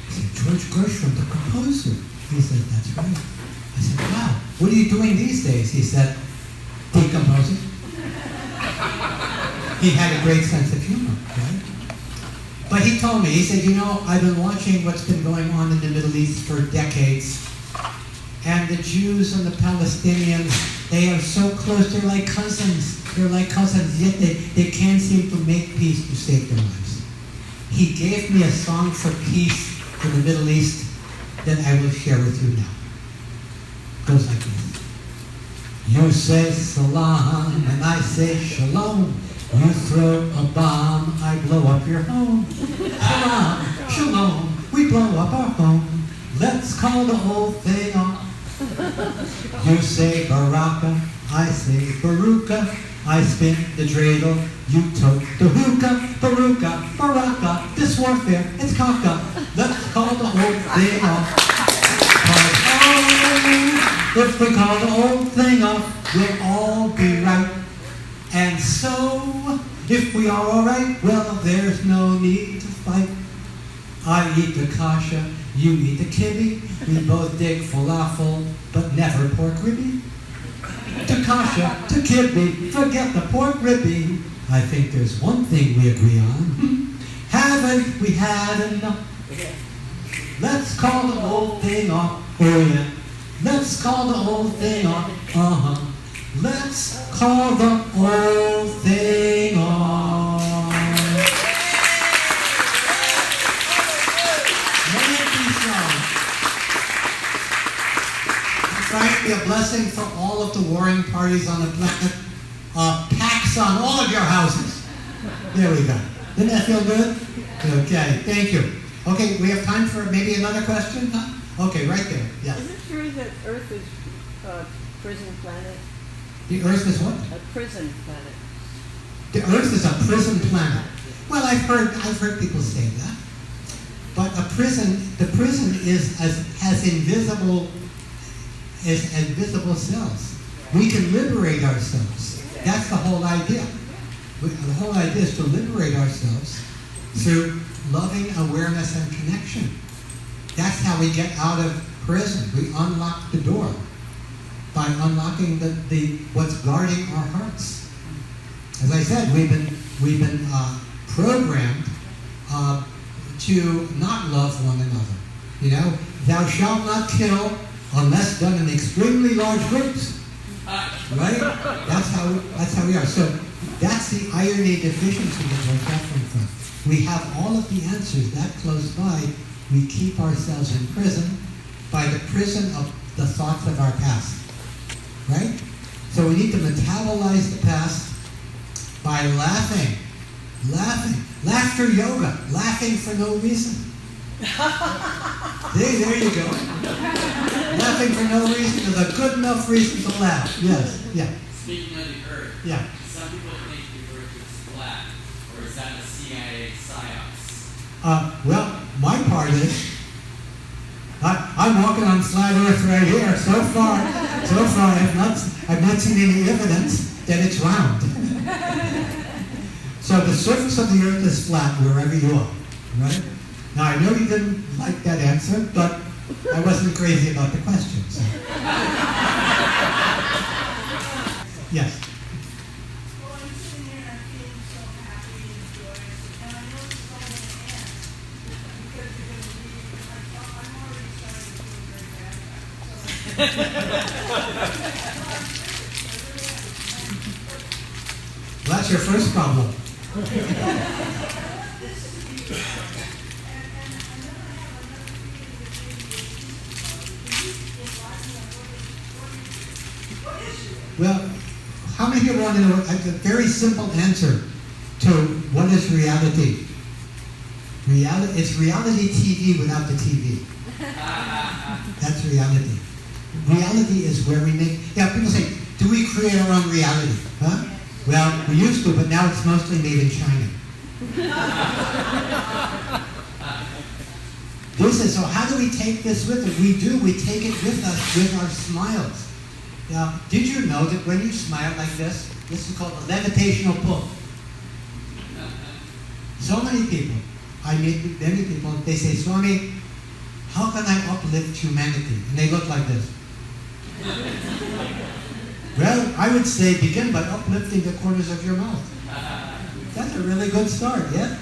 I said, "George Gershwin, the composer?" He said, "That's right." I said, "Wow, what are you doing these days?" He said, "Decomposing." He had a great sense of humor, right? But he told me, he said, "I've been watching what's been going on in the Middle East for decades. And the Jews and the Palestinians, they are so close, they're like cousins. They're like cousins, yet they can't seem to make peace to save their lives." He gave me a song for peace in the Middle East that I will share with you now. It goes like this. You say salam, and I say shalom. You throw a bomb, I blow up your home. Salam, shalom, we blow up our home. Let's call the whole thing off. You say baraka, I say baruka. I spin the dreidel, you tote the hookah. Baruka, baraka, this warfare, it's kaka. Let's call the whole thing off. If we call the whole thing off, we'll all be right. And so, if we are all right, well, there's no need to fight. I eat the kasha, you eat the kibbe. We both dig falafel, but never pork ribby. To kasha, to kibbe, forget the pork ribby. I think there's one thing we agree on. Haven't we had enough? Let's call the whole thing off. Oh yeah. Let's call the whole thing off. Let's call the whole thing off. Trying to be a blessing for all of the warring parties on the planet. Pax on all of your houses. There we go. Didn't that feel good? Okay, thank you. Okay, we have time for maybe another question? Okay, right there. Yes. Is it true that Earth is a prison planet? The Earth is what? A prison planet. The Earth is a prison planet. Well, I've heard people say that. But the prison has invisible cells. We can liberate ourselves. That's the whole idea. The whole idea is to liberate ourselves through loving awareness and connection. That's how we get out of prison. We unlock the door by unlocking the what's guarding our hearts. As I said, we've been programmed to not love one another. Thou shalt not kill unless done in extremely large groups. Right? That's how we are. So that's the irony deficiency that we're suffering from. We have all of the answers that close by. We keep ourselves in prison by the prison of the thoughts of our past. Right? So we need to metabolize the past by laughing. Laughter yoga. Laughing for no reason. There you go. Laughing for no reason is a good enough reason to laugh. Yes. Yeah. Speaking of the earth, Yeah. some people think Well, my part is, I'm walking on flat earth right here. So far, I've not seen any evidence that it's round. So the surface of the earth is flat wherever you are, right? Now I know you didn't like that answer, but I wasn't crazy about the question. So. Yes. Well, I'm sitting here and I'm feeling so happy and joyous, and I know it's all going to end because you're going to leave, and I'm already starting to feel very bad about it. Well, that's your first problem. Well, how many people want to know a very simple answer to what is reality? It's reality TV without the TV. That's reality. Reality is where we make, people say, do we create our own reality? Huh? Well, we used to, but now it's mostly made in China. So how do we take this with us? We take it with us with our smiles. Now, did you know that when you smile like this is called a levitational pull? So many people, I meet many people, they say, Swami, how can I uplift humanity? And they look like this. Well, I would say begin by uplifting the corners of your mouth. That's a really good start, yeah?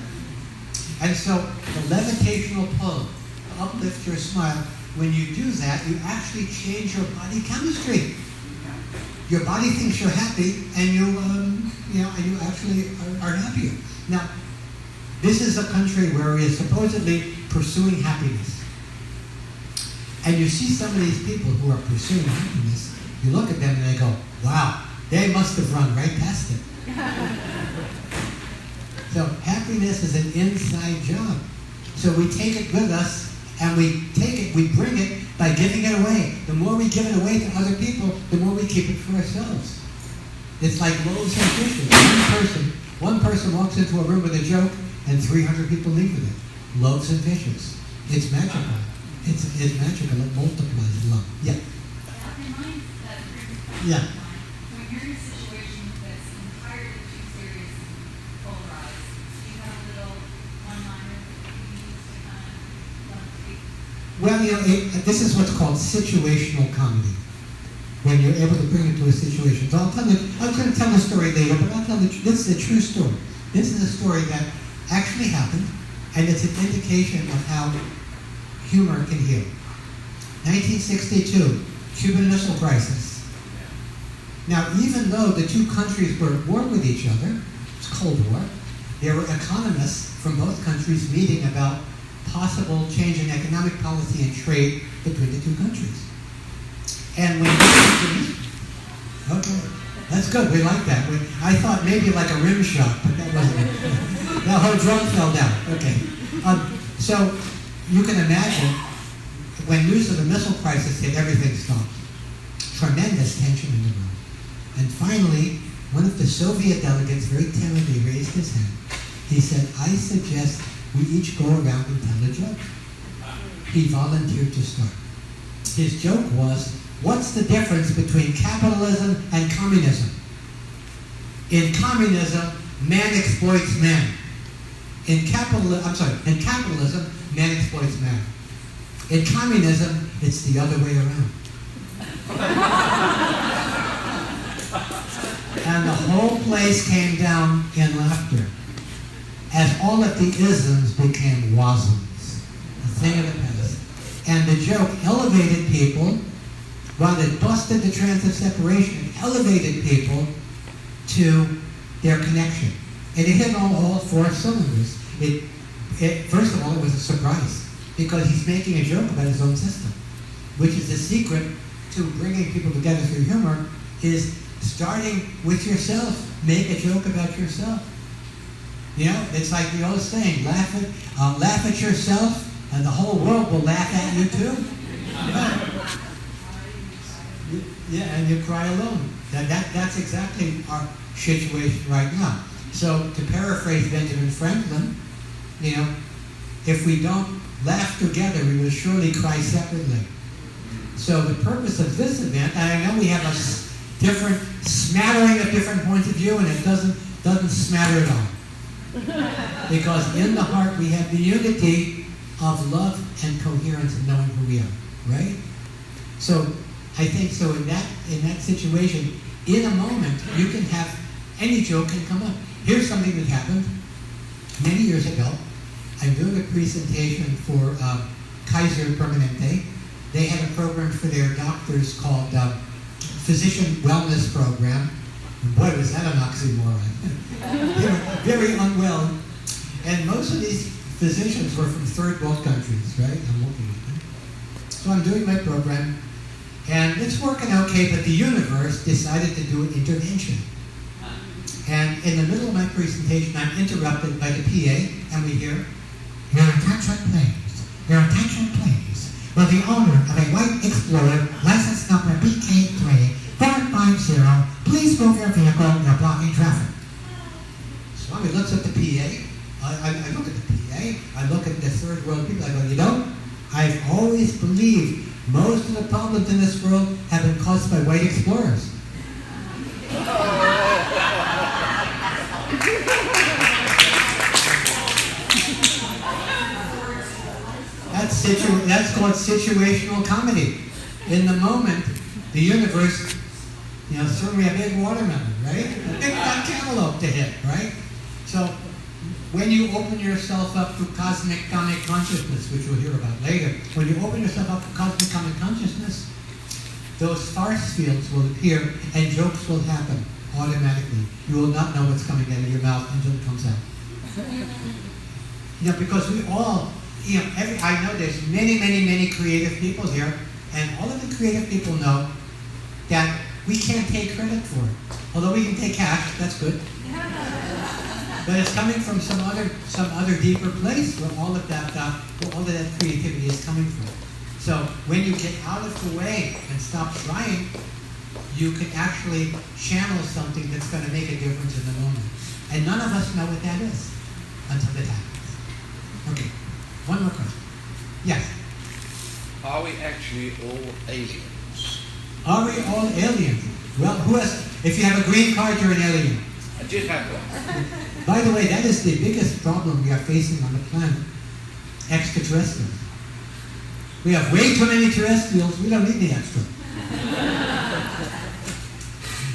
And so the levitational pull, to uplift your smile, when you do that, you actually change your body chemistry. Your body thinks you're happy, and you actually are happier. Now, this is a country where we are supposedly pursuing happiness. And you see some of these people who are pursuing happiness, you look at them and they go, wow, they must have run right past it. So happiness is an inside job. So we take it with us, and we bring it by giving it away. The more we give it away to other people, the more we keep it for ourselves. It's like loaves and fishes. One person walks into a room with a joke, and 300 people leave with it. Loaves and fishes. It's magical. It's magical. It multiplies love. Yeah. That reminds that previous question. Yeah. When you're in a situation that's entirely too serious and polarized, do you have a little one-liner that you use to kind of let it speak? Well, this is what's called situational comedy. When you're able to bring it to a situation. So I'm going to tell the story later, but this is a true story. This is a story that actually happened, and it's an indication of how humor can heal. 1962, Cuban Missile Crisis. Now, even though the two countries were at war with each other, it's Cold War, there were economists from both countries meeting about possible change in economic policy and trade between the two countries. And when okay, that's good, we like that. I thought maybe like a rim shot, but that wasn't it. That whole drone fell down, okay. So you can imagine when news of the missile crisis hit, everything stopped. Tremendous tension in the room. And finally, one of the Soviet delegates very timidly raised his hand. He said, I suggest we each go around and tell a joke. He volunteered to start. His joke was, what's the difference between capitalism and communism? In communism, man exploits man. In capitalism, man exploits man. In communism, it's the other way around. And the whole place came down in laughter as all of the isms became wasms, a thing of the past. And the joke elevated people, while it busted the trance of separation, it elevated people to their connection. And it hit all four cylinders. First of all, it was a surprise, because he's making a joke about his own system, which is the secret to bringing people together through humor, is starting with yourself. Make a joke about yourself. You know, it's like the old saying, laugh at yourself, and the whole world will laugh at you too. Yeah, and you cry alone. That's exactly our situation right now. So to paraphrase Benjamin Franklin, if we don't laugh together, we will surely cry separately. So the purpose of this event, and I know we have a different smattering of different points of view, and it doesn't smatter at all. Because in the heart we have the unity of love and coherence of knowing who we are, right? So I think so in that situation, in a moment, you can have any joke can come up. Here's something that happened many years ago. I'm doing a presentation for Kaiser Permanente. They had a program for their doctors called Physician Wellness Program. And boy, was that an oxymoron. They were very unwell. And most of these physicians were from third world countries, right? I'm looking at them. So I'm doing my program, and it's working okay, but the universe decided to do an intervention. And in the middle of my presentation, I'm interrupted by the PA, and we hear, "Your attention please. Your attention please. Will the owner of a white Explorer, license number BK3-450, please move your vehicle, you're blocking traffic." Swami looks at the PA. I look at the PA. I look at the third world people. I go, you know, I've always believed most of the problems in this world have been caused by white explorers. That's called situational comedy. In the moment, the universe, threw me a big watermelon, right? A big fat cantaloupe to hit, right? So when you open yourself up to cosmic comic consciousness, which we'll hear about later, when you open yourself up to cosmic comic consciousness, those farce fields will appear and jokes will happen automatically. You will not know what's coming out of your mouth until it comes out. Because we all, I know there's many, many, many creative people here, and all of the creative people know that we can't take credit for it. Although we can take cash, that's good. But it's coming from some other deeper place where all of that creativity is coming from. So when you get out of the way and stop trying, you can actually channel something that's going to make a difference in the moment. And none of us know what that is until it happens. Okay, one more question. Yes? Are we actually all aliens? Are we all aliens? Well, if you have a green card, you're an alien. I did have one. By the way, that is the biggest problem we are facing on the planet. Extraterrestrials. We have way too many terrestrials. We don't need any extra.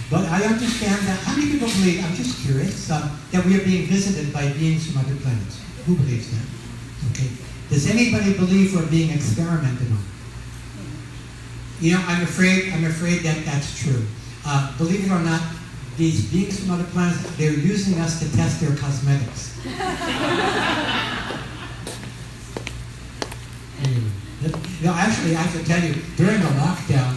But I understand that. How many people believe, I'm just curious, that we are being visited by beings from other planets? Who believes that? Okay. Does anybody believe we're being experimented on? I'm afraid that that's true. Believe it or not, these beings from other planets, they're using us to test their cosmetics. Actually, I have to tell you, during the lockdown,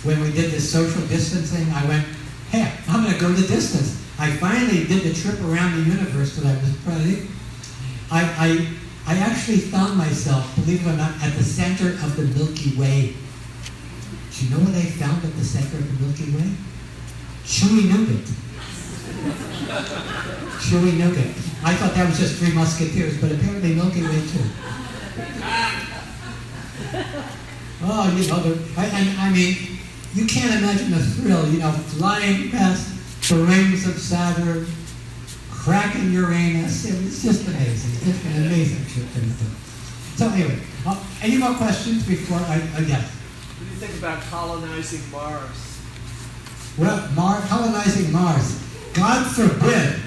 when we did this social distancing, I went, hey, I'm going to go the distance. I finally did the trip around the universe that I was planning. I actually found myself, believe it or not, at the center of the Milky Way. Do you know what I found at the center of the Milky Way? Chewy nougat. Chewy nougat. I thought that was just Three Musketeers, but apparently Milky Way too. Oh, I mean, you can't imagine the thrill, flying past the rings of Saturn, cracking Uranus. It's just amazing. It's an amazing trip. So anyway, any more questions before I guess? What do you think about colonizing Mars? Well, colonizing Mars. God forbid.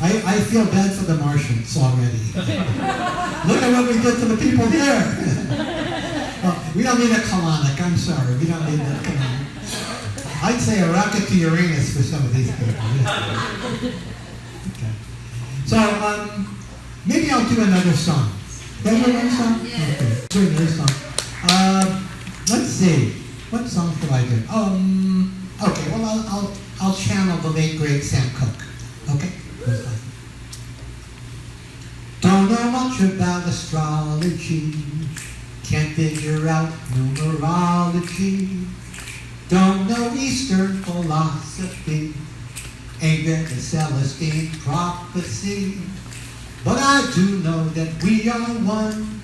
I feel bad for the Martians already. Look at what we did to the people here. Well, we don't need a colonic. I'm sorry. We don't need that colonic. I'd say a rocket to Uranus for some of these people. Okay. So, maybe I'll do another song. Can I do another song? Okay. Do another song. Let's see. What song should I do? Okay, well, I'll channel the late, great Sam Cooke. Okay? Don't know much about astrology. Can't figure out numerology. Don't know Eastern philosophy. Ain't read the Celestine prophecy. But I do know that we are one,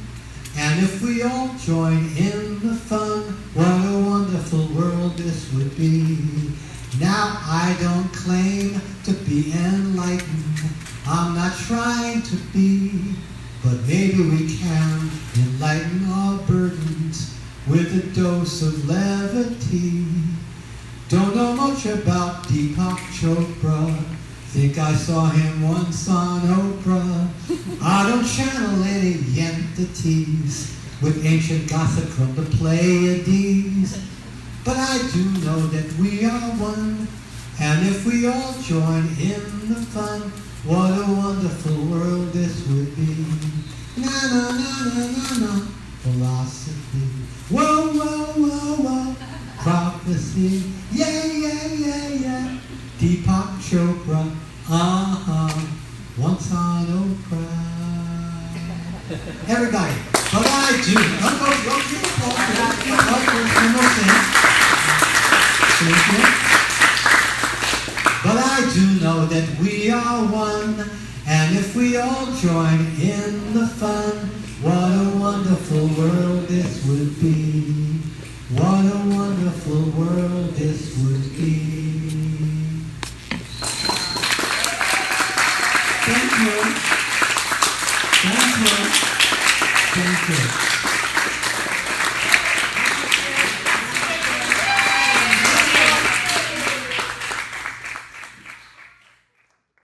and if we all join in the fun, what a wonderful world this would be. Now I don't claim to be enlightened, I'm not trying to be, but maybe we can enlighten our burdens with a dose of levity. Don't know much about Deepak Chopra, think I saw him once on Oprah. I don't channel any entities with ancient gossip from the Pleiades, but I do know that we are one, and if we all join in the fun, what a wonderful world this would be. Na na na na na na, philosophy. Whoa, whoa, whoa, whoa, prophecy. Yeah, yeah, yeah, yeah. Deepak Chopra, once on Oprah. Everybody, but I do. Go give applause for that. Thank you. But I do know that we are one, and if we all join in the fun, what a wonderful world this would be. What a wonderful world this would be. Thank you. Thank you. Thank you.